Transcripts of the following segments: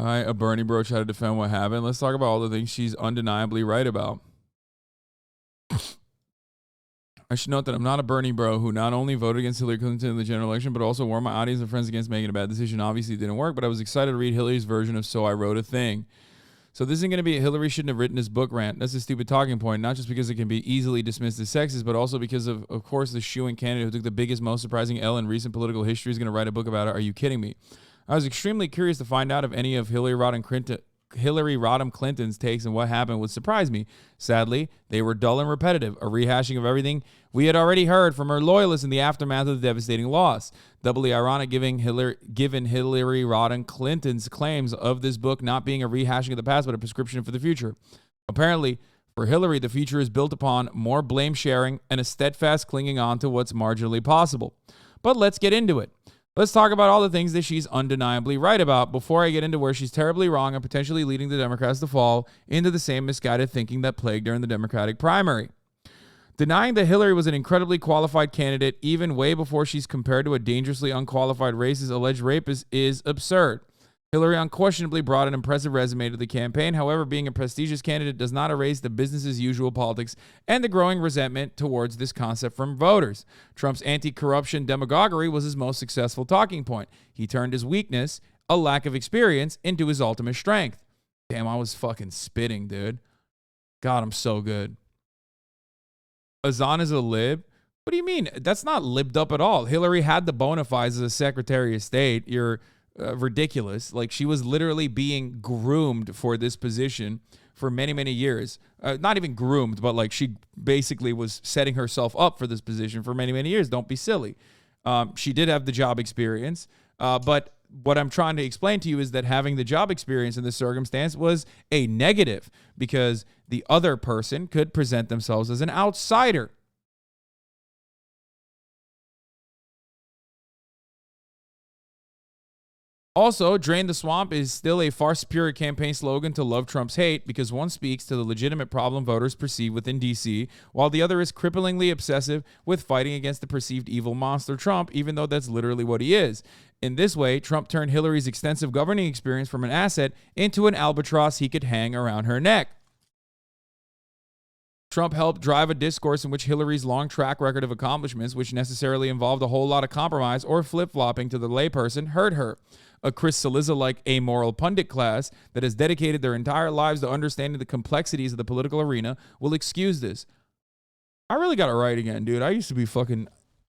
All right, a Bernie bro tried to defend what happened. Let's talk about all the things she's undeniably right about. I should note that I'm not a Bernie bro who not only voted against Hillary Clinton in the general election, but also warned my audience and friends against making a bad decision. Obviously, it didn't work, but I was excited to read Hillary's version of So I Wrote a Thing. So this isn't going to be a Hillary shouldn't have written this book rant. That's a stupid talking point, not just because it can be easily dismissed as sexist, but also because of course, the shoo-in candidate who took the biggest, most surprising L in recent political history is going to write a book about it. Are you kidding me? I was extremely curious to find out if any of Hillary Rodham Clinton's takes and what happened would surprise me. Sadly, they were dull and repetitive, a rehashing of everything we had already heard from her loyalists in the aftermath of the devastating loss. Doubly ironic given Hillary Rodham Clinton's claims of this book not being a rehashing of the past, but a prescription for the future. Apparently, for Hillary, the future is built upon more blame sharing and a steadfast clinging on to what's marginally possible. But let's get into it. Let's talk about all the things that she's undeniably right about before I get into where she's terribly wrong and potentially leading the Democrats to fall into the same misguided thinking that plagued her in the Democratic primary. Denying that Hillary was an incredibly qualified candidate even way before she's compared to a dangerously unqualified racist alleged rapist is absurd. Hillary unquestionably brought an impressive resume to the campaign. However, being a prestigious candidate does not erase the business-as-usual politics and the growing resentment towards this concept from voters. Trump's anti-corruption demagoguery was his most successful talking point. He turned his weakness, a lack of experience, into his ultimate strength. Damn, I was fucking spitting, dude. God, I'm so good. Azan is a lib? What do you mean? That's not libbed up at all. Hillary had the bona fides as a Secretary of State. You're ridiculous. Like, she was literally being groomed for this position for many, many years. Not even groomed, but like she basically was setting herself up for this position for many, many years. Don't be silly. She did have the job experience, but what I'm trying to explain to you is that having the job experience in this circumstance was a negative because the other person could present themselves as an outsider. Also, Drain the Swamp is still a far superior campaign slogan to Love Trump's Hate because one speaks to the legitimate problem voters perceive within D.C., while the other is cripplingly obsessive with fighting against the perceived evil monster Trump, even though that's literally what he is. In this way, Trump turned Hillary's extensive governing experience from an asset into an albatross he could hang around her neck. Trump helped drive a discourse in which Hillary's long track record of accomplishments, which necessarily involved a whole lot of compromise or flip-flopping to the layperson, hurt her. A Chris Cillizza-like amoral pundit class that has dedicated their entire lives to understanding the complexities of the political arena will excuse this. I really got to write again, dude. I used to be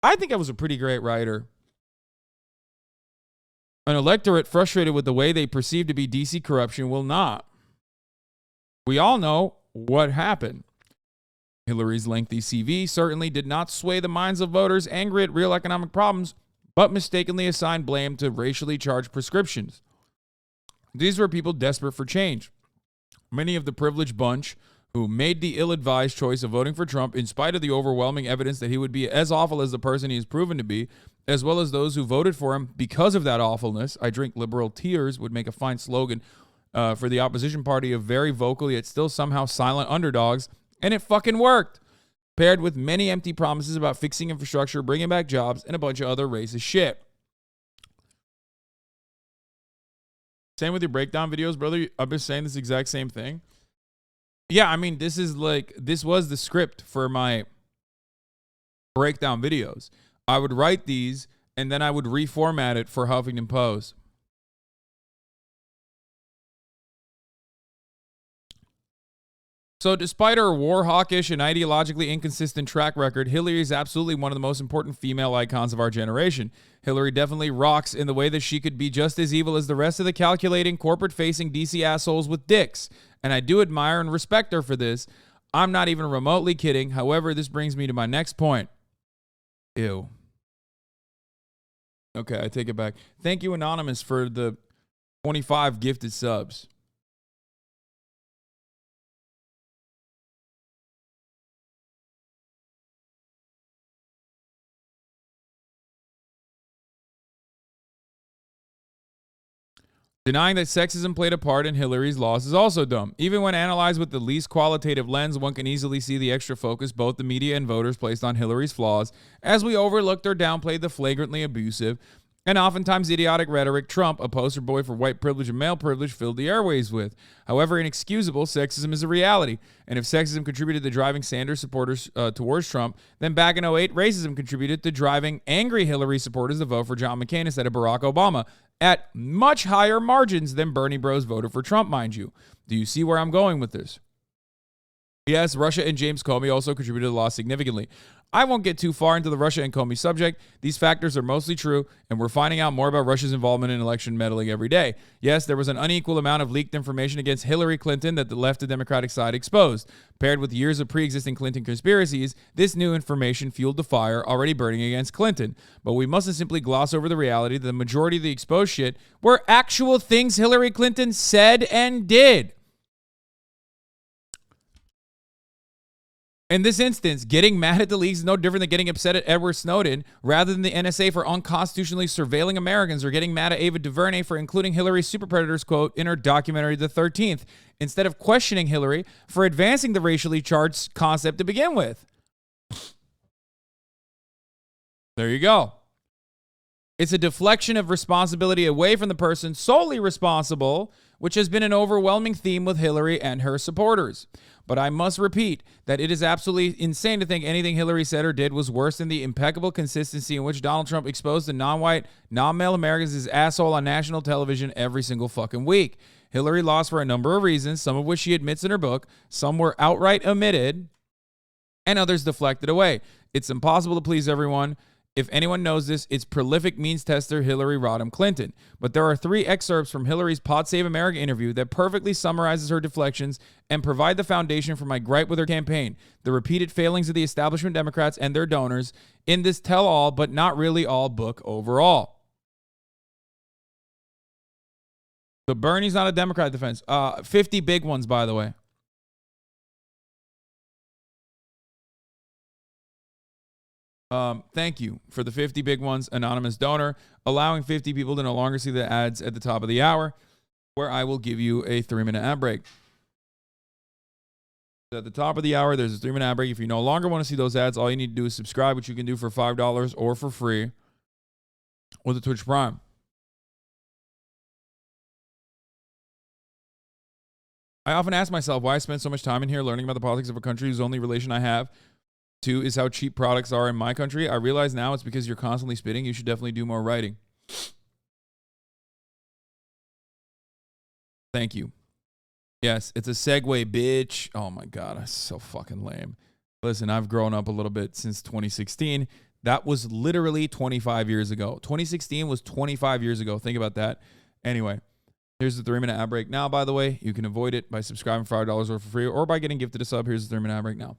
I think I was a pretty great writer. An electorate frustrated with the way they perceive to be DC corruption will not. We all know what happened. Hillary's lengthy CV certainly did not sway the minds of voters angry at real economic problems, but mistakenly assigned blame to racially charged prescriptions. These were people desperate for change. Many of the privileged bunch who made the ill-advised choice of voting for Trump in spite of the overwhelming evidence that he would be as awful as the person he is proven to be, as well as those who voted for him because of that awfulness. I drink liberal tears would make a fine slogan for the opposition party of very vocal yet still somehow silent underdogs, and it fucking worked. Paired with many empty promises about fixing infrastructure, bringing back jobs, and a bunch of other racist shit. Same with your breakdown videos, brother. I've been saying this exact same thing. Yeah, I mean, this was the script for my breakdown videos. I would write these, and then I would reformat it for Huffington Post. So despite her war-hawkish and ideologically inconsistent track record, Hillary is absolutely one of the most important female icons of our generation. Hillary definitely rocks in the way that she could be just as evil as the rest of the calculating, corporate-facing DC assholes with dicks. And I do admire and respect her for this. I'm not even remotely kidding. However, this brings me to my next point. Ew. Okay, I take it back. Thank you, Anonymous, for the 25 gifted subs. Denying that sexism played a part in Hillary's loss is also dumb. Even when analyzed with the least qualitative lens, one can easily see the extra focus both the media and voters placed on Hillary's flaws, as we overlooked or downplayed the flagrantly abusive and oftentimes idiotic rhetoric Trump, a poster boy for white privilege and male privilege, filled the airways with. However inexcusable, sexism is a reality. And if sexism contributed to driving Sanders supporters towards Trump, then back in 2008, racism contributed to driving angry Hillary supporters to vote for John McCain instead of Barack Obama at much higher margins than Bernie bros voted for Trump, mind you. Do you see where I'm going with this? Yes, Russia and James Comey also contributed to the loss significantly. I won't get too far into the Russia and Comey subject. These factors are mostly true, and we're finding out more about Russia's involvement in election meddling every day. Yes, there was an unequal amount of leaked information against Hillary Clinton that the left and Democratic side exposed. Paired with years of pre-existing Clinton conspiracies, this new information fueled the fire already burning against Clinton. But we mustn't simply gloss over the reality that the majority of the exposed shit were actual things Hillary Clinton said and did. In this instance, getting mad at the leaks is no different than getting upset at Edward Snowden rather than the NSA for unconstitutionally surveilling Americans, or getting mad at Ava DuVernay for including Hillary's super predators quote in her documentary The 13th, instead of questioning Hillary for advancing the racially charged concept to begin with. There you go. It's a deflection of responsibility away from the person solely responsible, which has been an overwhelming theme with Hillary and her supporters. But I must repeat that it is absolutely insane to think anything Hillary said or did was worse than the impeccable consistency in which Donald Trump exposed the non-white, non-male Americans as asshole on national television every single fucking week. Hillary lost for a number of reasons, some of which she admits in her book, some were outright omitted, and others deflected away. It's impossible to please everyone. If anyone knows this, it's prolific means tester Hillary Rodham Clinton. But there are 3 excerpts from Hillary's Pod Save America interview that perfectly summarizes her deflections and provide the foundation for my gripe with her campaign, the repeated failings of the establishment Democrats and their donors in this tell-all but not really all book overall. So Bernie's not a Democrat defense. 50 big ones, by the way. Thank you for the 50 big ones, anonymous donor, allowing 50 people to no longer see the ads at the top of the hour, where I will give you a 3-minute ad break. At the top of the hour, there's a 3-minute ad break. If you no longer want to see those ads, all you need to do is subscribe, which you can do for $5 or for free with the Twitch Prime. I often ask myself why I spend so much time in here learning about the politics of a country whose only relation I have to is how cheap products are in my country. I realize now it's because you're constantly spitting. You should definitely do more writing. Thank you. Yes, it's a segue, bitch. Oh my God, that's so fucking lame. Listen, I've grown up a little bit since 2016. That was literally 25 years ago. 2016 was 25 years ago. Think about that. Anyway, here's the 3-minute ad break. Now, by the way, you can avoid it by subscribing for $5 or for free, or by getting gifted a sub. Here's the 3-minute ad break now.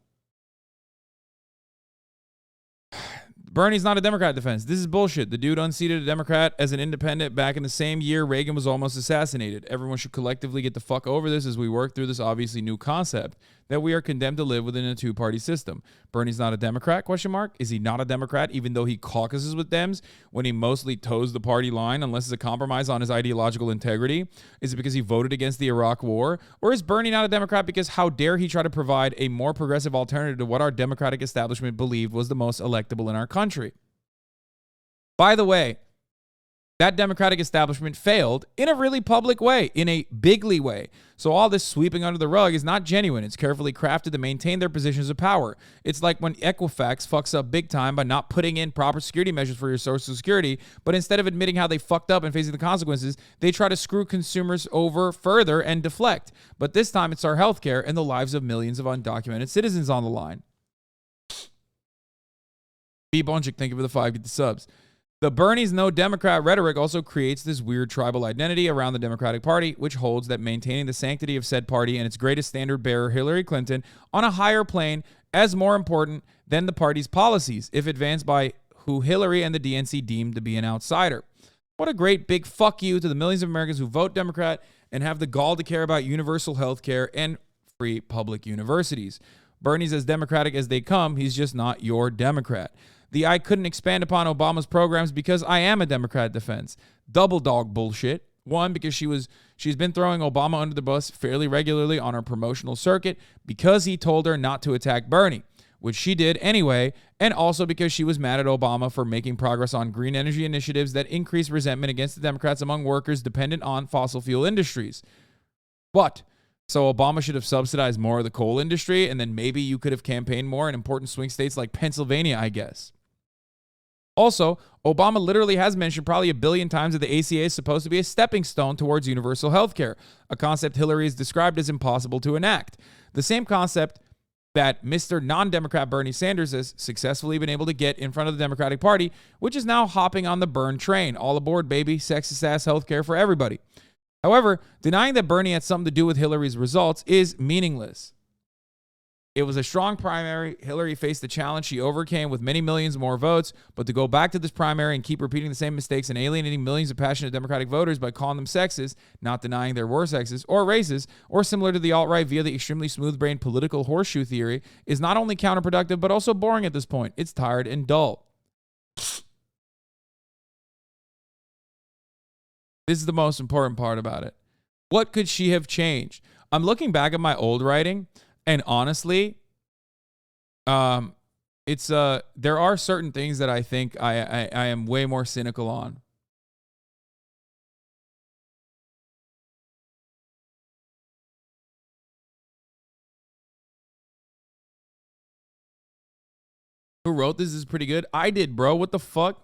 Bernie's not a Democrat defense. This is bullshit. The dude unseated a Democrat as an independent back in the same year Reagan was almost assassinated. Everyone should collectively get the fuck over this as we work through this obviously new concept that we are condemned to live within a 2-party system. Bernie's not a Democrat, question mark? Is he not a Democrat even though he caucuses with Dems when he mostly toes the party line unless it's a compromise on his ideological integrity? Is it because he voted against the Iraq War? Or is Bernie not a Democrat because how dare he try to provide a more progressive alternative to what our Democratic establishment believed was the most electable in our country? By the way, that Democratic establishment failed in a really public way, in a bigly way. So all this sweeping under the rug is not genuine. It's carefully crafted to maintain their positions of power. It's like when Equifax fucks up big time by not putting in proper security measures for your Social Security, but instead of admitting how they fucked up and facing the consequences, they try to screw consumers over further and deflect. But this time it's our healthcare and the lives of millions of undocumented citizens on the line. B. Bonchik, thank you for the 5. Get the subs. The Bernie's no Democrat rhetoric also creates this weird tribal identity around the Democratic Party, which holds that maintaining the sanctity of said party and its greatest standard bearer, Hillary Clinton, on a higher plane as more important than the party's policies, if advanced by who Hillary and the DNC deemed to be an outsider. What a great big fuck you to the millions of Americans who vote Democrat and have the gall to care about universal health care and free public universities. Bernie's as Democratic as they come. He's just not your Democrat. The I couldn't expand upon Obama's programs because I am a Democrat defense. Double dog bullshit. One, because she's been throwing Obama under the bus fairly regularly on her promotional circuit because he told her not to attack Bernie, which she did anyway, and also because she was mad at Obama for making progress on green energy initiatives that increased resentment against the Democrats among workers dependent on fossil fuel industries. But so Obama should have subsidized more of the coal industry, and then maybe you could have campaigned more in important swing states like Pennsylvania, I guess. Also, Obama literally has mentioned probably 1 billion times that the ACA is supposed to be a stepping stone towards universal health care, a concept Hillary has described as impossible to enact. The same concept that Mr. non-Democrat Bernie Sanders has successfully been able to get in front of the Democratic Party, which is now hopping on the burn train. All aboard, baby. Sexist ass health care for everybody. However, denying that Bernie had something to do with Hillary's results is meaningless. It was a strong primary. Hillary faced the challenge she overcame with many millions more votes, but to go back to this primary and keep repeating the same mistakes and alienating millions of passionate Democratic voters by calling them sexist, not denying there were sexist or racist, or similar to the alt-right via the extremely smooth-brained political horseshoe theory, is not only counterproductive but also boring at this point. It's tired and dull. This is the most important part about it. What could she have changed? I'm looking back at my old writing, and honestly, it's there are certain things that I think I am way more cynical on. Who wrote this is pretty good. I did, bro. What the fuck?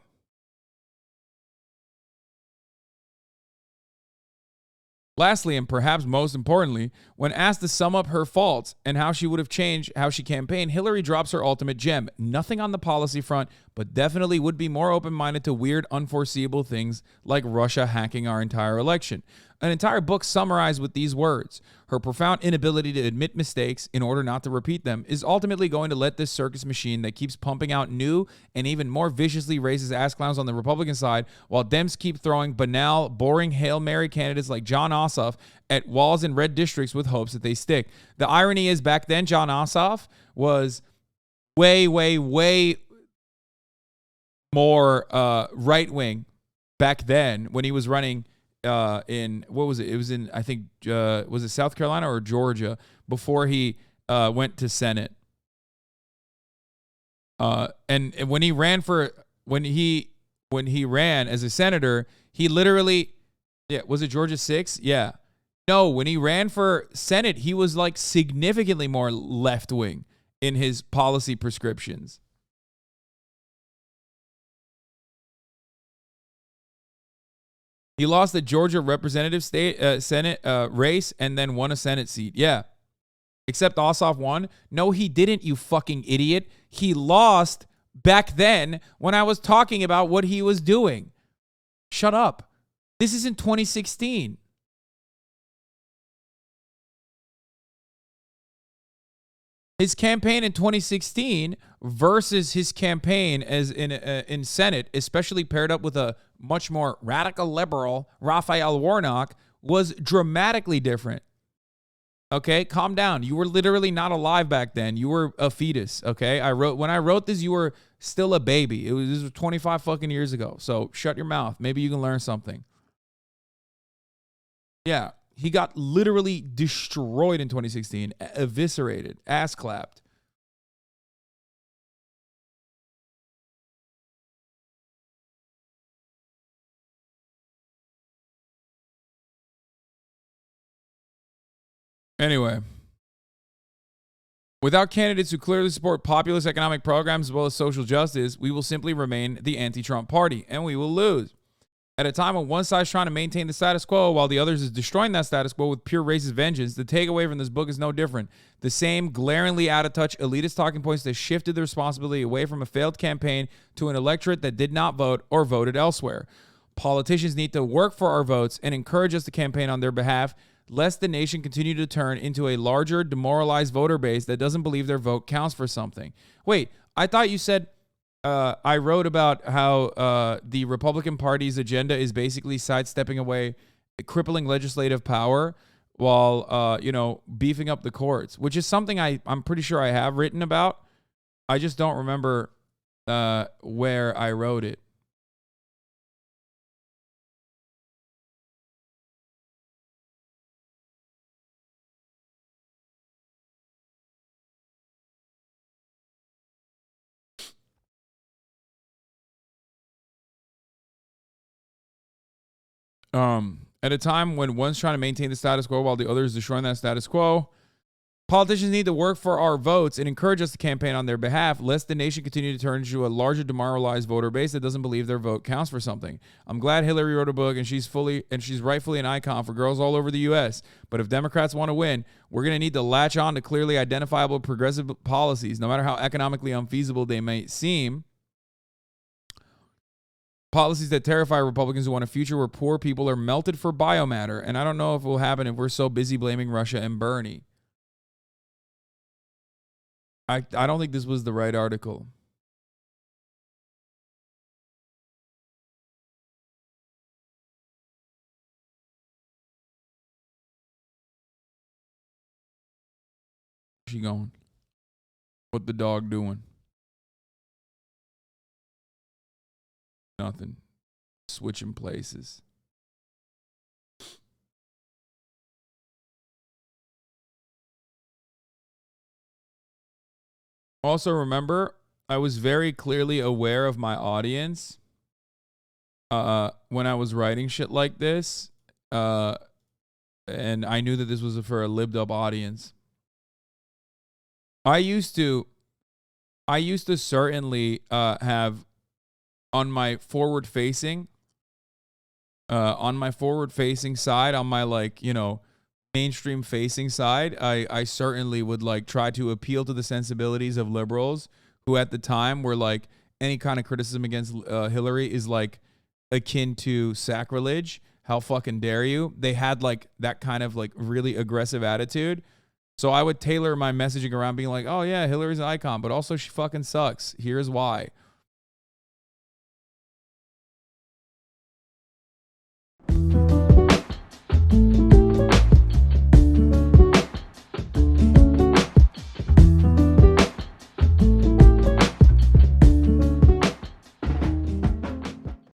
Lastly, and perhaps most importantly, when asked to sum up her faults and how she would have changed how she campaigned, Hillary drops her ultimate gem. Nothing on the policy front, but definitely would be more open-minded to weird, unforeseeable things like Russia hacking our entire election. An entire book summarized with these words. Her profound inability to admit mistakes in order not to repeat them is ultimately going to let this circus machine that keeps pumping out new and even more viciously racist ass clowns on the Republican side, while Dems keep throwing banal, boring Hail Mary candidates like Jon Ossoff at walls in red districts with hopes that they stick. The irony is back then, Jon Ossoff was way, way, way more right-wing back then when he was running in, what was it? It was in, I think, was it South Carolina or Georgia before he went to Senate. And when he ran as a senator, he literally, yeah, was it Georgia 6? Yeah. No, when he ran for Senate, he was like significantly more left-wing in his policy prescriptions. He lost the Georgia representative Senate race and then won a Senate seat. Yeah. Except Ossoff won. No, he didn't, you fucking idiot. He lost back then when I was talking about what he was doing. Shut up. This is in 2016. His campaign in 2016 versus his campaign as in Senate, especially paired up with a much more radical liberal Raphael Warnock, was dramatically different. Okay, calm down. You were literally not alive back then. You were a fetus. Okay, when I wrote this, you were still a baby. This was 25 fucking years ago. So shut your mouth. Maybe you can learn something. Yeah. He got literally destroyed in 2016, eviscerated, ass clapped. Anyway, without candidates who clearly support populist economic programs as well as social justice, we will simply remain the anti-Trump party, and we will lose. At a time when one side is trying to maintain the status quo while the other is destroying that status quo with pure racist vengeance, the takeaway from this book is no different. The same glaringly out-of-touch elitist talking points that shifted the responsibility away from a failed campaign to an electorate that did not vote or voted elsewhere. Politicians need to work for our votes and encourage us to campaign on their behalf, lest the nation continue to turn into a larger, demoralized voter base that doesn't believe their vote counts for something. Wait, I thought you said... I wrote about how the Republican Party's agenda is basically sidestepping away crippling legislative power while, beefing up the courts, which is something I'm pretty sure I have written about. I just don't remember where I wrote it. At a time when one's trying to maintain the status quo while the other is destroying that status quo, politicians need to work for our votes and encourage us to campaign on their behalf, lest the nation continue to turn into a larger demoralized voter base that doesn't believe their vote counts for something. I'm glad Hillary wrote a book and she's rightfully an icon for girls all over the U.S. But if Democrats want to win, we're going to need to latch on to clearly identifiable progressive policies, no matter how economically unfeasible they may seem. Policies that terrify Republicans who want a future where poor people are melted for biomatter. And I don't know if it will happen if we're so busy blaming Russia and Bernie. I don't think this was the right article. Where's she going? What the dog doing? Nothing. Switching places. Also, remember, I was very clearly aware of my audience when I was writing shit like this. And I knew that this was for a libbed up audience. I used to certainly have on my forward facing side, on my, like, you know, mainstream facing side, I certainly would, like, try to appeal to the sensibilities of liberals who at the time were like, any kind of criticism against Hillary is like akin to sacrilege. How fucking dare you? They had like that kind of like really aggressive attitude. So I would tailor my messaging around being like, oh yeah, Hillary's an icon, but also she fucking sucks. Here's why.